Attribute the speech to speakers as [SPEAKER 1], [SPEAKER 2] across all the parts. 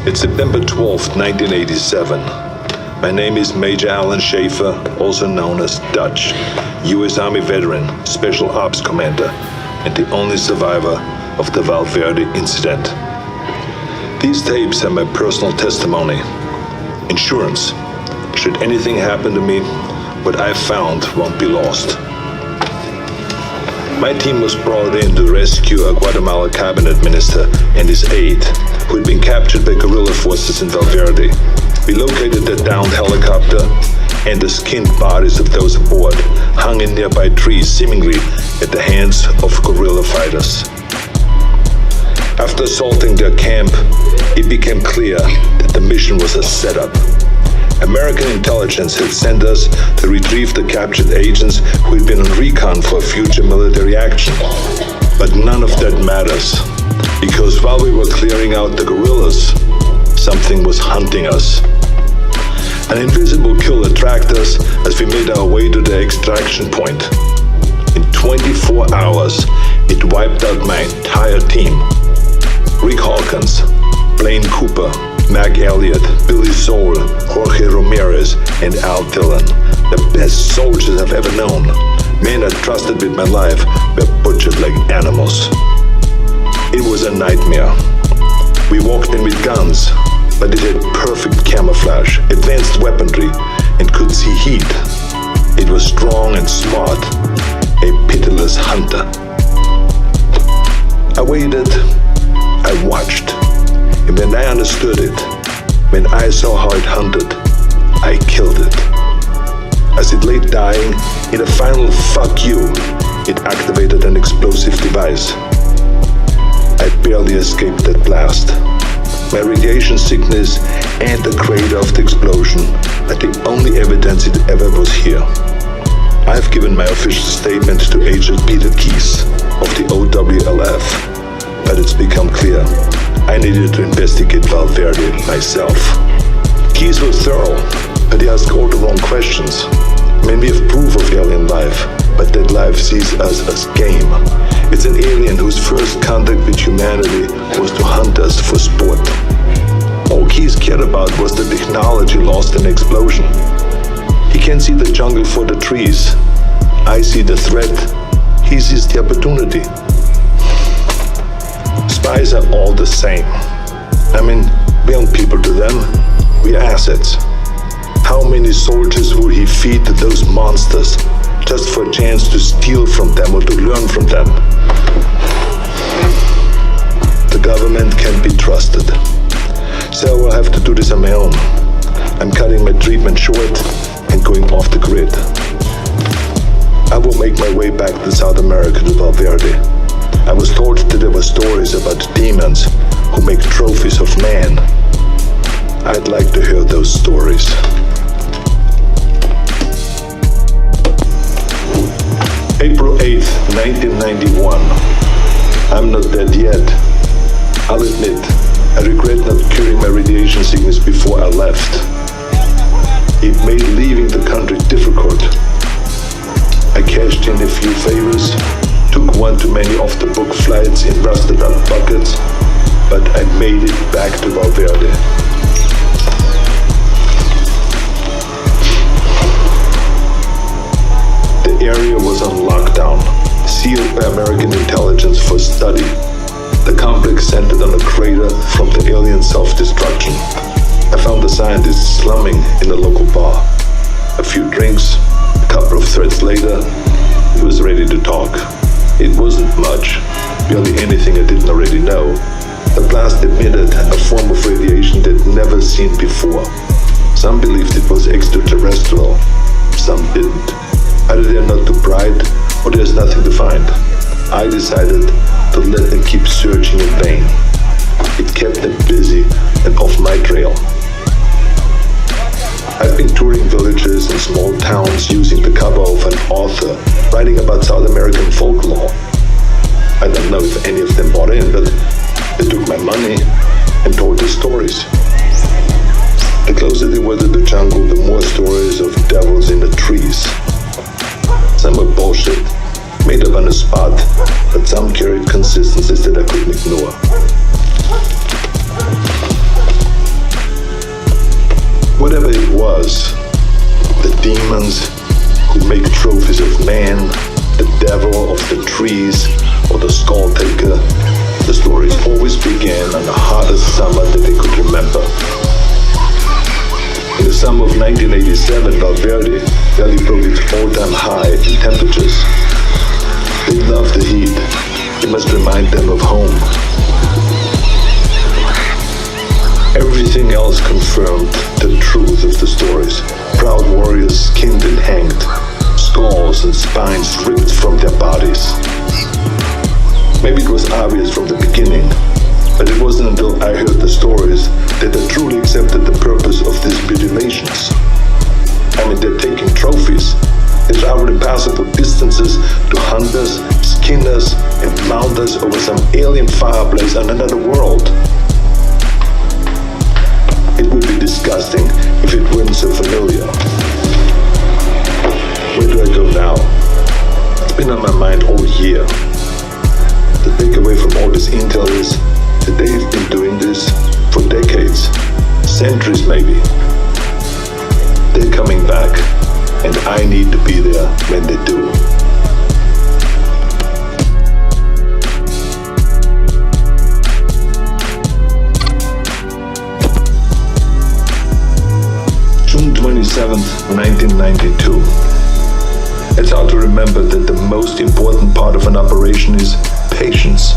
[SPEAKER 1] It's September 12th, 1987. My name is Major Alan Schaefer, also known as Dutch, U.S. Army veteran, Special Ops Commander, and the only survivor of the Valverde incident. These tapes are my personal testimony. Insurance. Should anything happen to me, what I've found won't be lost. My team was brought in to rescue a Guatemala cabinet minister and his aide, who had been captured by guerrilla forces in Valverde. We located the downed helicopter, and the skinned bodies of those aboard hung in nearby trees, seemingly at the hands of guerrilla fighters. After assaulting their camp, it became clear that the mission was a setup. American intelligence had sent us to retrieve the captured agents who had been on recon for future military action. But none of that matters, because while we were clearing out the guerrillas, something was hunting us. An invisible killer tracked us as we made our way to the extraction point. In 24 hours, it wiped out my entire team. Rick Hawkins, Blaine Cooper, Mac Elliott, Billy Soul, Jorge Ramirez, and Al Dillon. The best soldiers I've ever known. Men I trusted with my life were butchered like animals. It was a nightmare. We walked in with guns, but it had perfect camouflage, advanced weaponry, and could see heat. It was strong and smart, a pitiless hunter. I waited, I watched, and when I understood it, when I saw how it hunted, I killed it. As it lay dying, in a final fuck you, it activated an explosive device. I barely escaped that blast. My radiation sickness and the crater of the explosion are the only evidence it ever was here. I've given my official statement to Agent Peter Keys of the OWLF, but it's become clear I needed to investigate Valverde myself. Keys was thorough, but he asked all the wrong questions. I mean, we have proof of alien life, but that life sees us as game. It's an alien whose first contact with humanity was to hunt us for sport. All Keys cared about was the technology lost in the explosion. He can't see the jungle for the trees. I see the threat. He sees the opportunity. Spies are all the same. I mean, we aren't people to them. We are assets. How many soldiers will he feed to those monsters just for a chance to steal from them or to learn from them? The government can't be trusted. So I will have to do this on my own. I'm cutting my treatment short and going off the grid. I will make my way back to South America to Valverde. I was told that there were stories about demons who make trophies of man. I'd like to hear those stories. April 8th, 1991. I'm not dead yet. I'll admit, I regret not curing my radiation sickness before I left. It made leaving the country difficult. I cashed in a few favors, took one too many off-the-book flights in rusted-up buckets, but I made it back to Valverde. The area was on lockdown, sealed by American intelligence for study. The complex centered on a crater from the alien self-destruction. I found the scientist slumming in a local bar. A few drinks, a couple of threads later, he was ready to talk. It wasn't much, barely anything I didn't already know. The blast emitted a form of radiation they'd never seen before. Some believed it was extraterrestrial, some didn't. Either they're not too bright, or there's nothing to find. I decided to let them keep searching in vain. It kept them busy and off my trail. I've been touring villages and small towns using the cover of an author writing about South American folklore. I don't know if any of them bought in, but they took my money and told the stories. The closer they were to the jungle, the more stories of devils in the trees. Some were bullshit, made up on the spot, but some carried consistencies that I couldn't ignore. ones who make trophies of man, the devil of the trees, or the skull taker. The stories always began on the hottest summer that they could remember. In the summer of 1987, Valverde barely broke its all-time high in temperatures. They love the heat. It must remind them of home. Everything else confirmed the truth of the stories. Proud warriors skinned and hanged, skulls and spines ripped from their bodies. Maybe it was obvious from the beginning, but it wasn't until I heard the stories that I truly accepted the purpose of these mutilations. I mean, they're taking trophies. They travel impassable distances to hunters, skinners, and mounters over some alien fireplace on another world. It would be disgusting if it weren't so familiar. Where do I go now? It's been on my mind all year. The takeaway from all this intel is that they've been doing this for decades, centuries maybe. They're coming back, and I need to be there when they do. June 27th, 1992. It's hard to remember that the most important part of an operation is patience.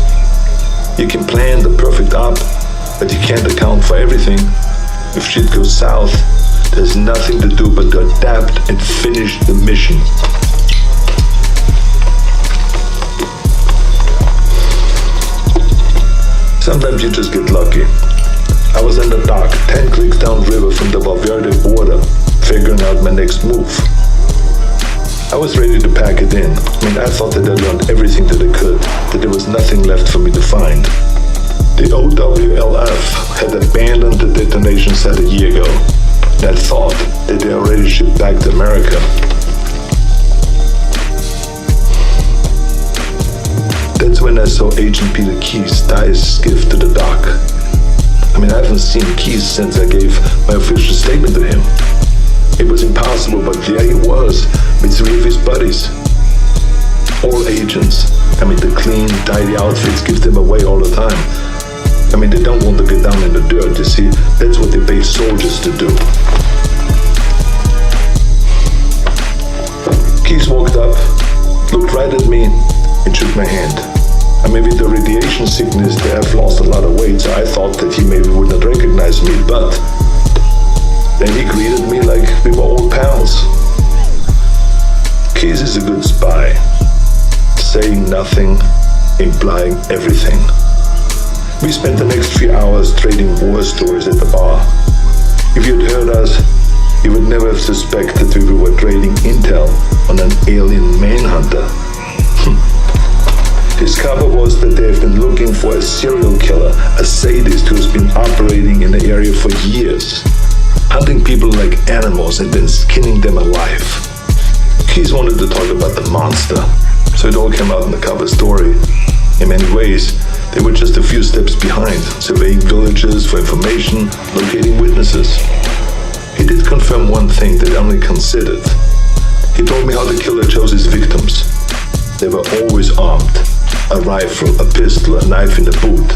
[SPEAKER 1] You can plan the perfect op, but you can't account for everything. If shit goes south, there's nothing to do but to adapt and finish the mission. Sometimes you just get lucky. I was in the dock, 10 clicks downriver from the Valverde border, figuring out my next move. I was ready to pack it in. I thought that I learned everything that I could, that there was nothing left for me to find. The OWLF had abandoned the detonation site a year ago. And I thought that they already shipped back to America. That's when I saw Agent Peter Keyes tie his skiff to the dock. I haven't seen Keyes since I gave my official statement to him. It was impossible, but there he was, with 3 of his buddies. All agents. The clean, tidy outfits give them away all the time. They don't want to get down in the dirt, you see. That's what they pay soldiers to do. Keyes walked up, looked right at me, and shook my hand. With the radiation sickness, they have lost a lot of weight, so I thought that he maybe would not recognize me, but then he greeted me like we were old pals. Keyes is a good spy, saying nothing, implying everything. We spent the next few hours trading war stories at the bar. If you'd heard us, you would never have suspected we were trading intel on an alien manhunter. His cover was that they have been looking for a serial killer, a sadist who has been operating in the area for years, hunting people like animals and then skinning them alive. Keyes wanted to talk about the monster, so it all came out in the cover story. In many ways, they were just a few steps behind, surveying villages for information, locating witnesses. He did confirm one thing that I only considered. He told me how the killer chose his victims. They were always armed. A rifle, a pistol, a knife in the boot.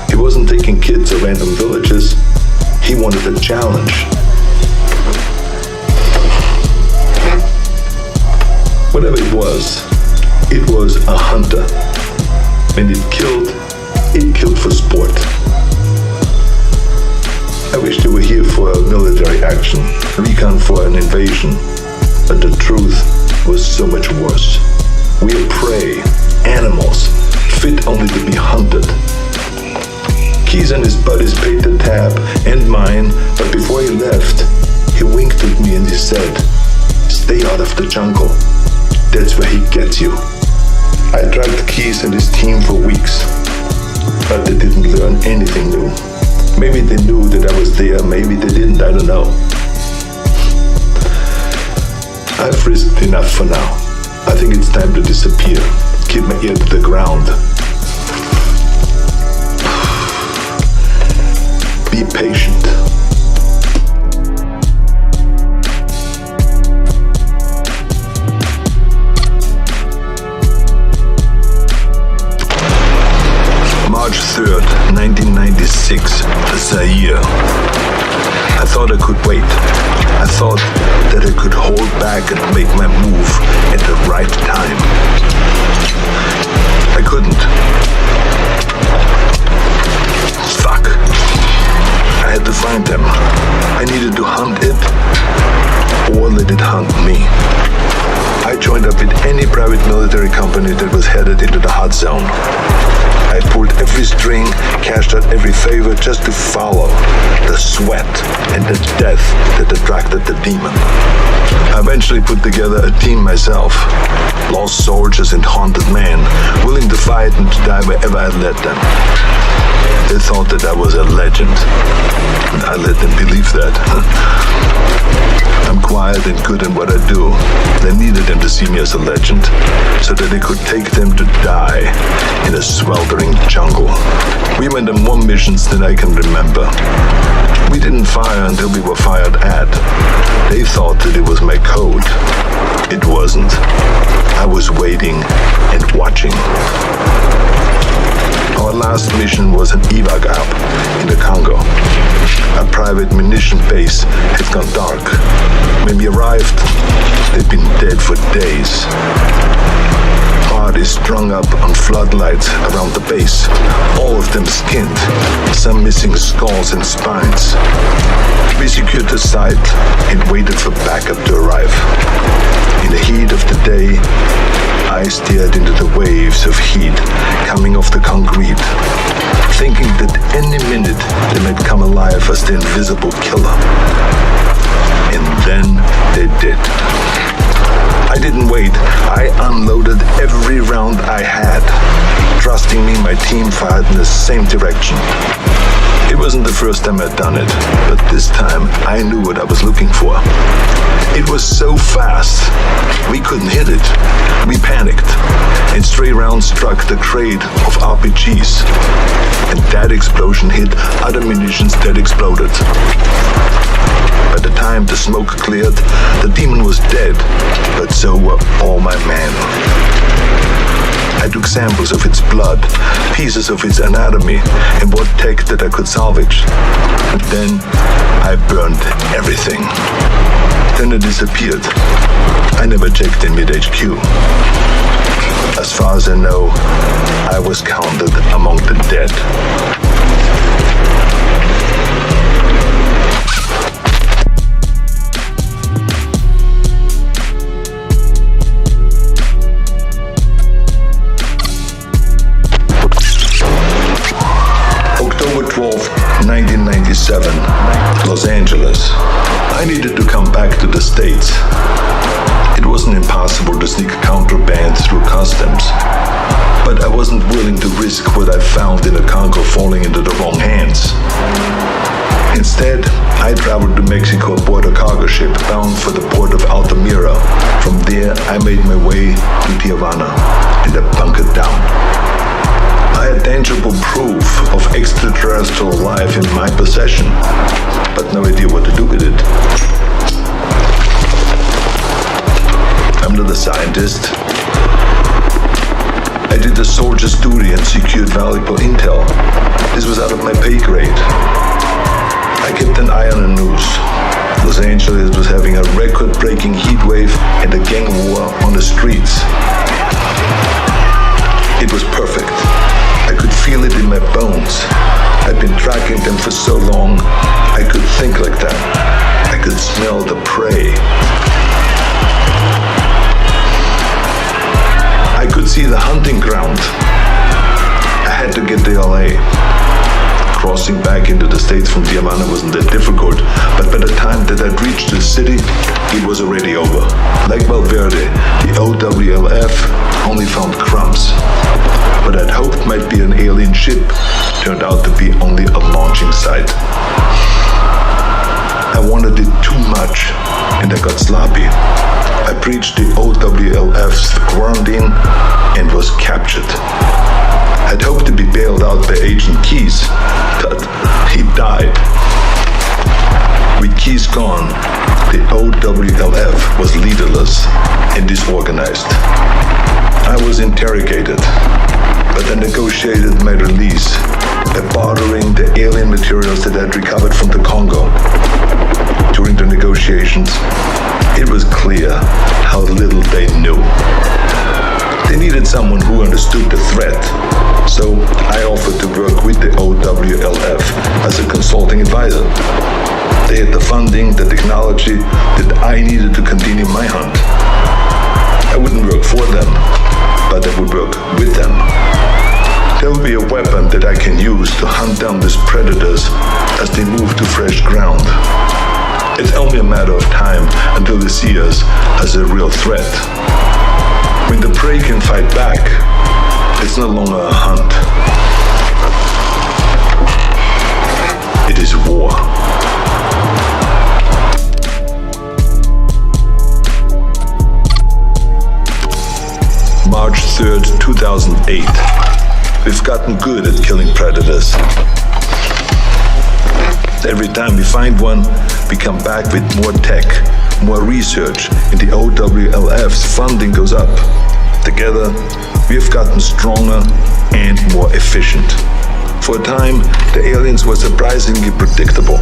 [SPEAKER 1] He wasn't taking kids to random villages. He wanted a challenge. Whatever it was a hunter. When it killed for sport. I wish they were here for a military action, recon for an invasion, but the truth was so much worse. We are prey, animals, fit only to be hunted. Keyes and his buddies paid the tab and mine, but before he left, he winked at me and he said, "Stay out of the jungle. That's where he gets you." I tracked Keyes and his team for weeks, but they didn't learn anything new. Maybe they knew that I was there, maybe they didn't, I don't know. I've risked enough for now. I think it's time to disappear. Keep my ear to the ground. Be patient. year. I thought I could wait. I thought that I could hold back and make my move at the right time. I couldn't. Fuck. I had to find them. I needed to hunt it or let it hunt me. I joined up with any private military company that was headed into the hot zone. I pulled every string, cashed out every favor just to follow the sweat and the death that attracted the demon. I eventually put together a team myself. Lost soldiers and haunted men, willing to fight and to die wherever I led them. They thought that I was a legend, and I let them believe that. I'm quiet and good in what I do. They needed them to see me as a legend, so that they could take them to die in a sweltering jungle. We went on more missions than I can remember. We didn't fire until we were fired at. They thought that it was my code. It wasn't. I was waiting and watching. Our last mission was an evac app in the Congo. A private munition base had gone dark. When we arrived, they'd been dead for days. Bodies strung up on floodlights around the base, all of them skinned, some missing skulls and spines. We secured the site and waited for backup to arrive. In the heat of the day, I stared into the waves of heat coming off the concrete, thinking that any minute they might come alive as the invisible killer. And then they did. I didn't wait. I unloaded every round I had. Trusting me, my team fired in the same direction. It wasn't the first time I'd done it, but this time I knew what I was looking for. It was so fast, we couldn't hit it. We panicked, and stray rounds struck the crate of RPGs. And that explosion hit other munitions that exploded. By the time the smoke cleared, the demon was dead, but so were all my men. I took samples of its blood, pieces of its anatomy, and what tech that I could salvage. And then I burned everything. Then it disappeared. I never checked in mid-HQ. As far as I know, I was counted among the dead. October 12th, 1997, Los Angeles. I needed to come back to the States. It wasn't impossible to sneak contraband through customs, but I wasn't willing to risk what I found in the Congo falling into the wrong hands. Instead, I traveled to Mexico aboard a cargo ship bound for the port of Altamira. From there, I made my way to Tijuana and I bunkered down. I had tangible proof of extraterrestrial life in my possession, but no idea what to do with it. I'm not a scientist. I did a soldier's duty and secured valuable intel. This was out of my pay grade. I kept an eye on the news. Los Angeles was having a record-breaking heat wave and a gang war on the streets. It was perfect. I could feel it in my bones. I'd been tracking them for so long, I could think like that. I could smell the prey. I could see the hunting ground. I had to get to LA. Crossing back into the States from Tijuana wasn't that difficult, but by the time that I'd reached the city, it was already over. Like Valverde, the OWLF only found crumbs. What I'd hoped might be an alien ship turned out to be only a launching site. I wanted it too much, and I got sloppy. I breached the OWLF's quarantine and was captured. I'd hoped to be bailed out by Agent Keys, but he died. With Keys gone, the OWLF was leaderless and disorganized. I was interrogated. but I negotiated my release by bartering the alien materials that I'd recovered from the Congo. During the negotiations, it was clear how little they knew. They needed someone who understood the threat, so I offered to work with the OWLF as a consulting advisor. They had the funding, the technology that I needed to continue my hunt. I wouldn't work for them, but I would work with them. There will be a weapon that I can use to hunt down these predators as they move to fresh ground. It's only a matter of time until they see us as a real threat. When the prey can fight back, it's no longer a hunt. It is war. March 3rd, 2008. We've gotten good at killing predators. Every time we find one, we come back with more tech, more research, and the OWLF's funding goes up. Together, we have gotten stronger and more efficient. For a time, the aliens were surprisingly predictable.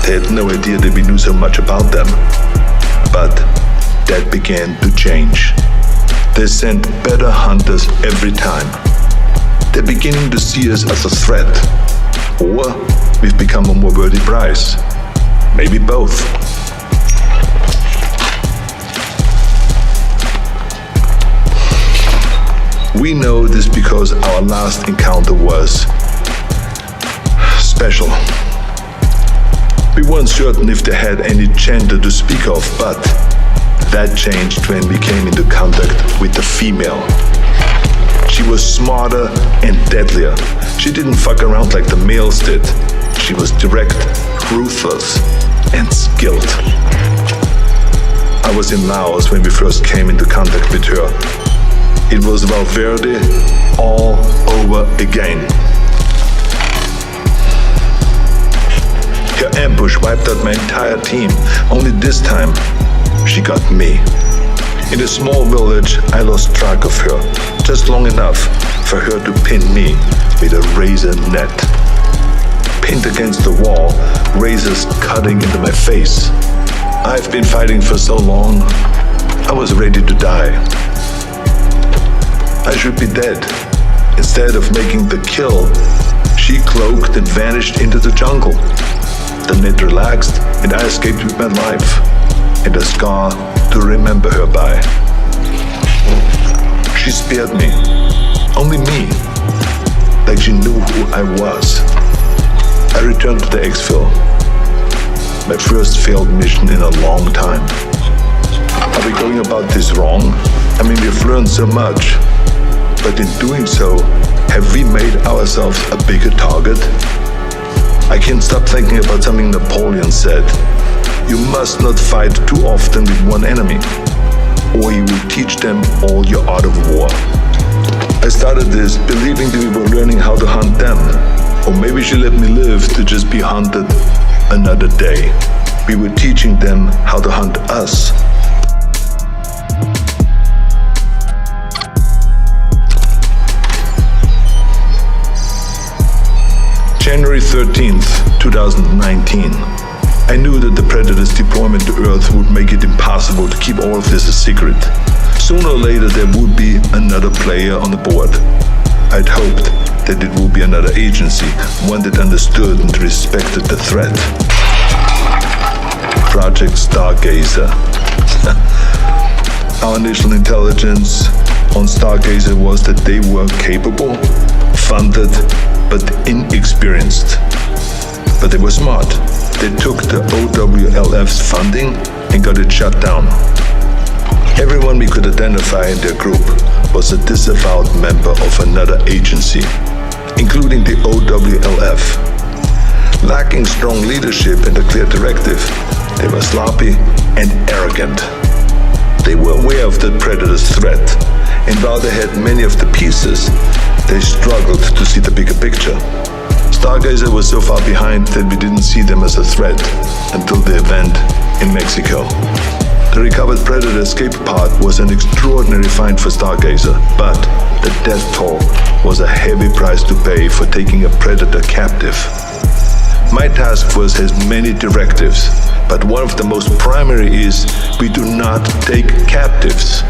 [SPEAKER 1] They had no idea that we knew so much about them. But that began to change. They sent better hunters every time. They're beginning to see us as a threat. Or we've become a more worthy prize. Maybe both. We know this because our last encounter was special. We weren't certain if they had any gender to speak of, but that changed when we came into contact with the female. She was smarter and deadlier. She didn't fuck around like the males did. She was direct, ruthless, and skilled. I was in Laos when we first came into contact with her. It was Valverde all over again. Her ambush wiped out my entire team. Only this time, she got me. In a small village, I lost track of her, just long enough for her to pin me with a razor net. Pinned against the wall, razors cutting into my face. I've been fighting for so long, I was ready to die. I should be dead. Instead of making the kill, she cloaked and vanished into the jungle. The net relaxed and I escaped with my life, and a scar to remember her by. She spared me, only me, like she knew who I was. I returned to the exfil, my first failed mission in a long time. Are we going about this wrong? I mean, we've learned so much, but in doing so, have we made ourselves a bigger target? I can't stop thinking about something Napoleon said. You must not fight too often with one enemy, or you will teach them all your art of war. I started this believing that we were learning how to hunt them, or maybe she let me live to just be hunted another day. We were teaching them how to hunt us. January 13th, 2019. I knew that the Predator's deployment to Earth would make it impossible to keep all of this a secret. Sooner or later there would be another player on the board. I'd hoped that it would be another agency, one that understood and respected the threat. Project Stargazer. Our initial intelligence on Stargazer was that they were capable, funded, but inexperienced. But they were smart. They took the OWLF's funding and got it shut down. Everyone we could identify in their group was a disavowed member of another agency, including the OWLF. Lacking strong leadership and a clear directive, they were sloppy and arrogant. They were aware of the Predator's threat, and while they had many of the pieces, they struggled to see the bigger picture. Stargazer was so far behind that we didn't see them as a threat until the event in Mexico. The recovered Predator escape pod was an extraordinary find for Stargazer, but the death toll was a heavy price to pay for taking a predator captive. My task force has many directives, but one of the most primary is we do not take captives.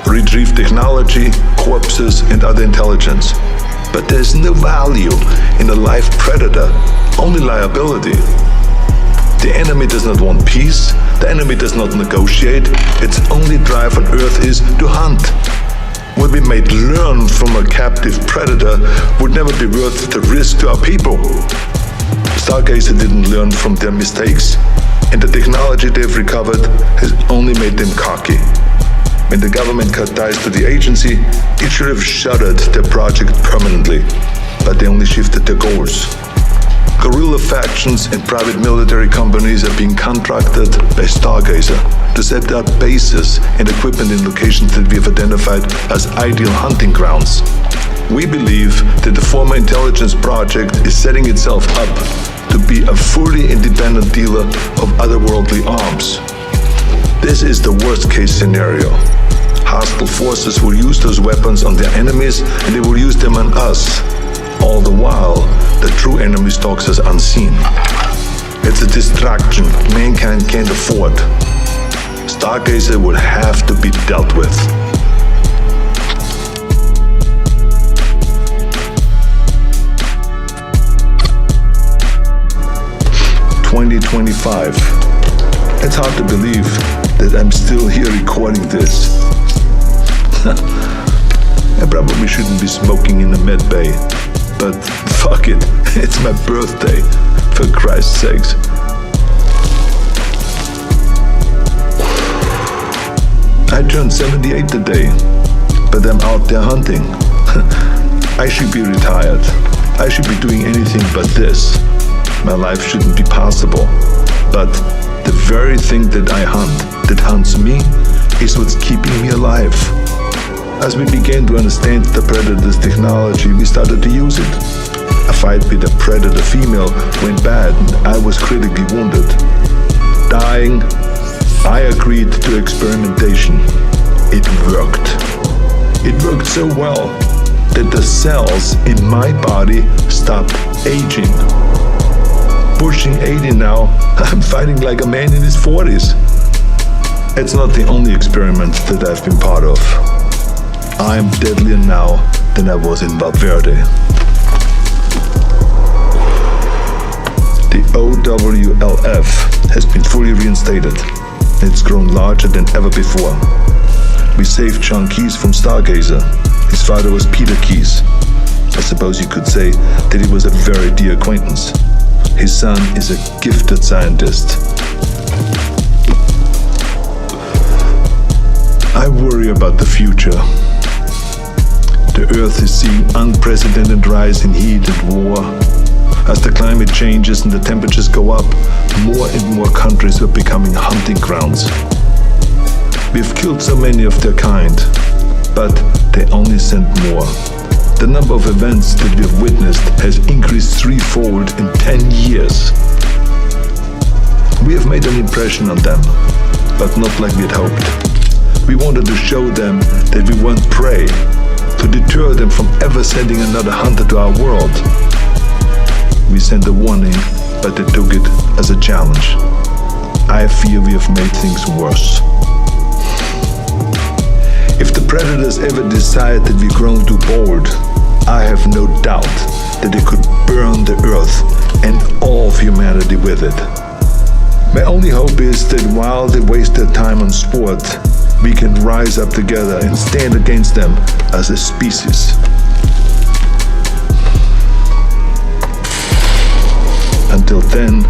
[SPEAKER 1] Retrieve technology, corpses, and other intelligence. But there's no value in a live predator, only liability. The enemy does not want peace, the enemy does not negotiate, its only drive on Earth is to hunt. What we might learn from a captive predator would never be worth the risk to our people. Stargazer didn't learn from their mistakes, and the technology they've recovered has only made them cocky. When the government cut ties to the agency, it should have shuttered their project permanently, but they only shifted their goals. Guerrilla factions and private military companies are being contracted by Stargazer to set up bases and equipment in locations that we have identified as ideal hunting grounds. We believe that the former intelligence project is setting itself up to be a fully independent dealer of otherworldly arms. This is the worst-case scenario. Hostile forces will use those weapons on their enemies, and they will use them on us. All the while, the true enemy stalks us unseen. It's a distraction mankind can't afford. Stargazer will have to be dealt with. "2025. It's hard to believe that I'm still here recording this. I probably shouldn't be smoking in the med bay, but fuck it, it's my birthday, for Christ's sakes. I turned 78 today, but I'm out there hunting. I should be retired. I should be doing anything but this. My life shouldn't be possible, but the very thing that I hunt, that hunts me, is what's keeping me alive. As we began to understand the predator's technology, we started to use it. A fight with a predator female went bad and I was critically wounded. Dying, I agreed to experimentation. It worked. It worked so well that the cells in my body stopped aging. Pushing 80 now, I'm fighting like a man in his 40s. It's not the only experiment that I've been part of. I'm deadlier now than I was in Valverde. The OWLF has been fully reinstated. It's grown larger than ever before. We saved John Keyes from Stargazer. His father was Peter Keyes. I suppose you could say that he was a very dear acquaintance. His son is a gifted scientist. I worry about the future. The Earth is seeing unprecedented rise in heat and war. As the climate changes and the temperatures go up, more and more countries are becoming hunting grounds. We've killed so many of their kind, but they only send more. The number of events that we have witnessed has increased threefold in 10 years. We have made an impression on them, but not like we had hoped. We wanted to show them that we weren't prey, to deter them from ever sending another hunter to our world. We sent a warning, but they took it as a challenge. I fear we have made things worse. If the predators ever decide that we've grown too bold, I have no doubt that they could burn the Earth and all of humanity with it. My only hope is that while they waste their time on sport, we can rise up together and stand against them as a species. Until then,